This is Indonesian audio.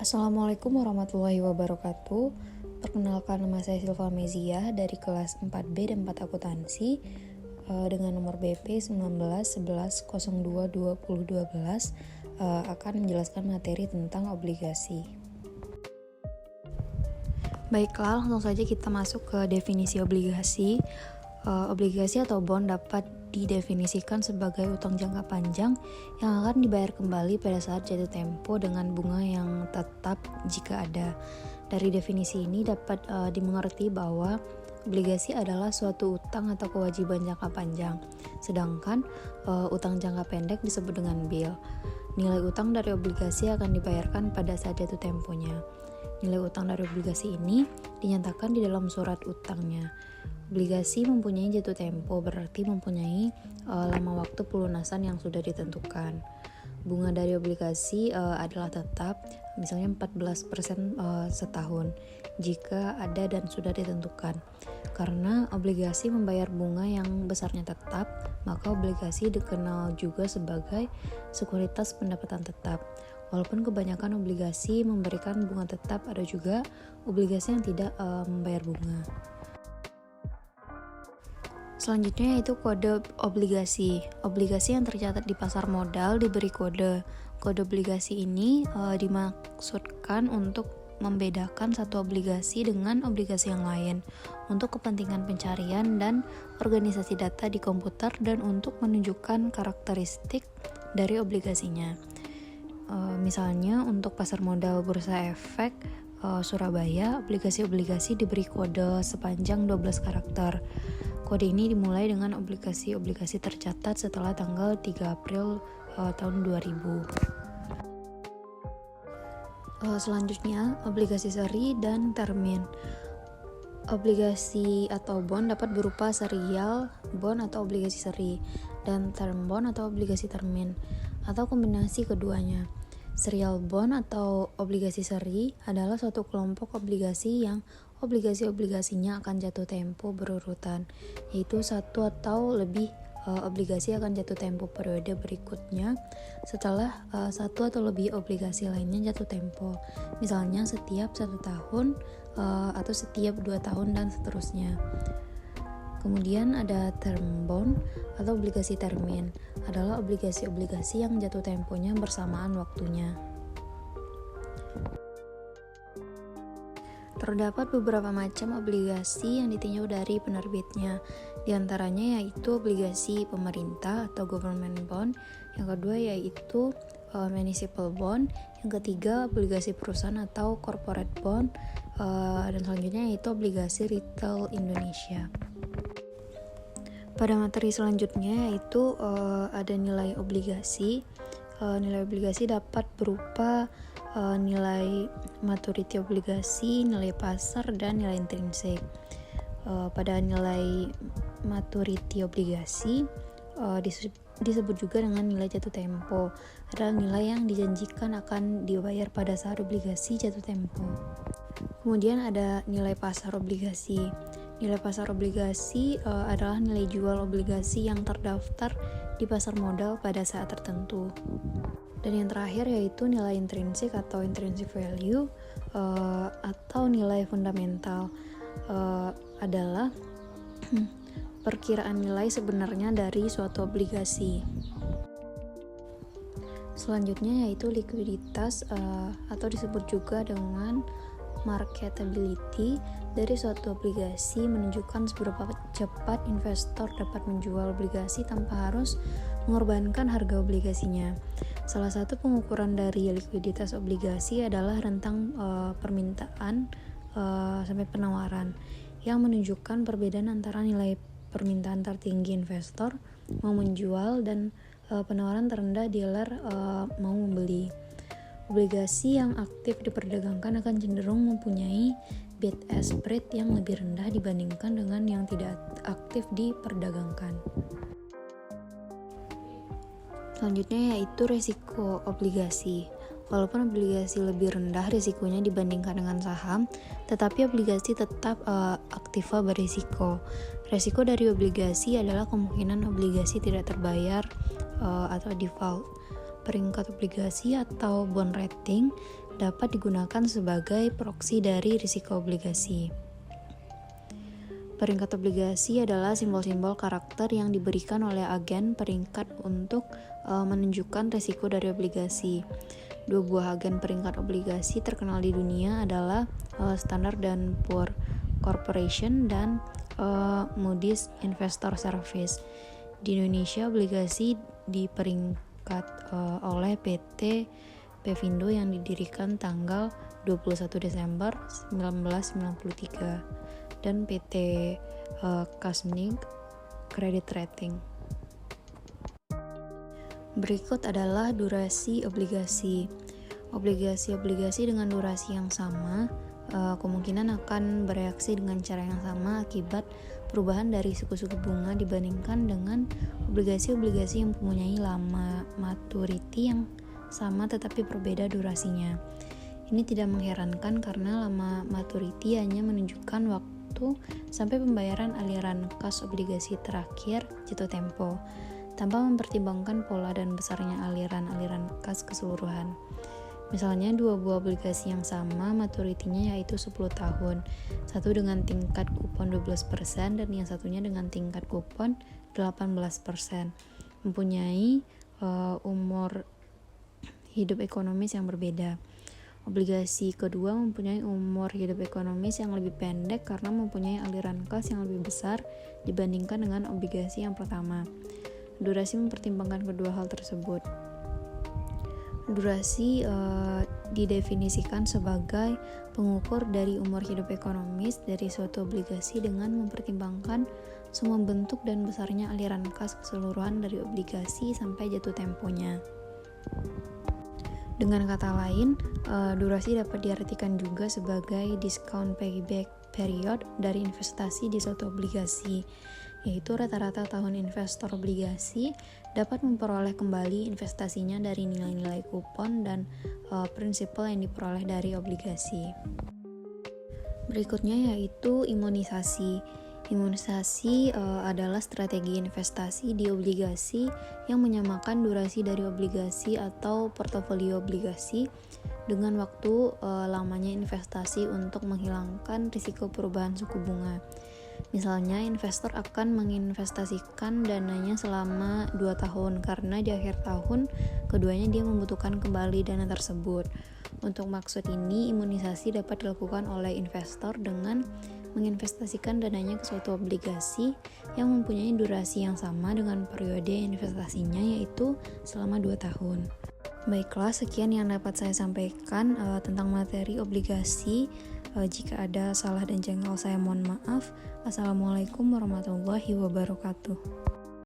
Assalamualaikum warahmatullahi wabarakatuh. Perkenalkan, nama saya Silva Meziah dari kelas 4B dan 4 akuntansi dengan nomor BP 1911022012 akan menjelaskan materi tentang obligasi. Baiklah, langsung saja kita masuk ke definisi obligasi. Obligasi atau bond dapat didefinisikan sebagai utang jangka panjang yang akan dibayar kembali pada saat jatuh tempo dengan bunga yang tetap jika ada. Dari definisi ini dapat dimengerti bahwa obligasi adalah suatu utang atau kewajiban jangka panjang, sedangkan utang jangka pendek disebut dengan bill. Nilai utang dari obligasi akan dibayarkan pada saat jatuh temponya. Nilai utang dari obligasi ini dinyatakan di dalam surat utangnya. Obligasi mempunyai jatuh tempo, berarti mempunyai lama waktu pelunasan yang sudah ditentukan. Bunga dari obligasi adalah tetap, misalnya 14% setahun, jika ada dan sudah ditentukan. Karena obligasi membayar bunga yang besarnya tetap, maka obligasi dikenal juga sebagai sekuritas pendapatan tetap. Walaupun kebanyakan obligasi memberikan bunga tetap, ada juga obligasi yang tidak membayar bunga. Selanjutnya yaitu kode obligasi. Obligasi yang tercatat di pasar modal diberi kode. Kode obligasi ini dimaksudkan untuk membedakan satu obligasi dengan obligasi yang lain untuk kepentingan pencarian dan organisasi data di komputer dan untuk menunjukkan karakteristik dari obligasinya. Misalnya untuk pasar modal Bursa Efek Surabaya, obligasi-obligasi diberi kode sepanjang 12 karakter. Kode ini dimulai dengan obligasi-obligasi tercatat setelah tanggal 3 April tahun 2000. Selanjutnya, obligasi seri dan termin. Obligasi atau bond dapat berupa serial bond atau obligasi seri, dan term bond atau obligasi termin, atau kombinasi keduanya. Serial bond atau obligasi seri adalah suatu kelompok obligasi yang obligasi-obligasinya akan jatuh tempo berurutan, yaitu satu atau lebih obligasi akan jatuh tempo periode berikutnya setelah satu atau lebih obligasi lainnya jatuh tempo, misalnya setiap 1 tahun atau setiap 2 tahun dan seterusnya. Kemudian ada term bond atau obligasi termin, adalah obligasi-obligasi yang jatuh temponya bersamaan waktunya. Terdapat beberapa macam obligasi yang ditinjau dari penerbitnya. Di antaranya yaitu obligasi pemerintah atau government bond, yang kedua yaitu municipal bond, yang ketiga obligasi perusahaan atau corporate bond, dan selanjutnya yaitu obligasi retail Indonesia. Pada materi selanjutnya yaitu ada nilai obligasi. Nilai obligasi dapat berupa nilai maturity obligasi, nilai pasar, dan nilai intrinsik. Pada nilai maturity obligasi disebut juga dengan nilai jatuh tempo, adalah nilai yang dijanjikan akan dibayar pada saat obligasi jatuh tempo. Kemudian ada nilai pasar obligasi. Nilai pasar obligasi adalah nilai jual obligasi yang terdaftar di pasar modal pada saat tertentu. Dan yang terakhir yaitu nilai intrinsik atau intrinsic value atau nilai fundamental, adalah perkiraan nilai sebenarnya dari suatu obligasi. Selanjutnya yaitu likuiditas atau disebut juga dengan marketability dari suatu obligasi, menunjukkan seberapa cepat investor dapat menjual obligasi tanpa harus mengorbankan harga obligasinya. Salah satu pengukuran dari likuiditas obligasi adalah rentang permintaan sampai penawaran, yang menunjukkan perbedaan antara nilai permintaan tertinggi investor mau menjual dan penawaran terendah dealer mau membeli. Obligasi yang aktif diperdagangkan akan cenderung mempunyai bid-ask spread yang lebih rendah dibandingkan dengan yang tidak aktif diperdagangkan. Selanjutnya yaitu resiko obligasi. Walaupun obligasi lebih rendah risikonya dibandingkan dengan saham, tetapi obligasi tetap aktiva berisiko. Resiko dari obligasi adalah kemungkinan obligasi tidak terbayar atau default. Peringkat obligasi atau bond rating dapat digunakan sebagai proksi dari risiko obligasi. Peringkat obligasi adalah simbol-simbol karakter yang diberikan oleh agen peringkat untuk menunjukkan risiko dari obligasi. Dua buah agen peringkat obligasi terkenal di dunia adalah Standard & Poor Corporation dan Moody's Investor Service. Di Indonesia, obligasi diperingkat oleh PT Pevindo yang didirikan tanggal 21 Desember 1993 dan PT Kasmnig Credit Rating. Berikut adalah durasi obligasi. Obligasi dengan durasi yang sama kemungkinan akan bereaksi dengan cara yang sama akibat perubahan dari suku-suku bunga dibandingkan dengan obligasi-obligasi yang mempunyai lama maturity yang sama tetapi berbeda durasinya. Ini tidak mengherankan karena lama maturity hanya menunjukkan waktu sampai pembayaran aliran kas obligasi terakhir jatuh tempo, tanpa mempertimbangkan pola dan besarnya aliran kas keseluruhan. Misalnya dua buah obligasi yang sama maturity-nya yaitu 10 tahun, satu dengan tingkat kupon 12% dan yang satunya dengan tingkat kupon 18%, mempunyai umur hidup ekonomis yang berbeda. Obligasi kedua mempunyai umur hidup ekonomis yang lebih pendek karena mempunyai aliran kas yang lebih besar dibandingkan dengan obligasi yang pertama. Durasi mempertimbangkan kedua hal tersebut. Durasi didefinisikan sebagai pengukur dari umur hidup ekonomis dari suatu obligasi dengan mempertimbangkan semua bentuk dan besarnya aliran kas keseluruhan dari obligasi sampai jatuh temponya. Dengan kata lain, durasi dapat diartikan juga sebagai discount payback period dari investasi di suatu obligasi, yaitu rata-rata tahun investor obligasi dapat memperoleh kembali investasinya dari nilai-nilai kupon dan prinsipal yang diperoleh dari obligasi. Berikutnya yaitu imunisasi. Imunisasi adalah strategi investasi di obligasi yang menyamakan durasi dari obligasi atau portofolio obligasi dengan waktu lamanya investasi untuk menghilangkan risiko perubahan suku bunga. Misalnya, investor akan menginvestasikan dananya selama 2 tahun karena di akhir tahun keduanya dia membutuhkan kembali dana tersebut. Untuk maksud ini, imunisasi dapat dilakukan oleh investor dengan menginvestasikan dananya ke suatu obligasi yang mempunyai durasi yang sama dengan periode investasinya, yaitu selama 2 tahun. Baiklah, sekian yang dapat saya sampaikan tentang materi obligasi. Jika ada salah dan jengkel saya mohon maaf. Assalamualaikum warahmatullahi wabarakatuh.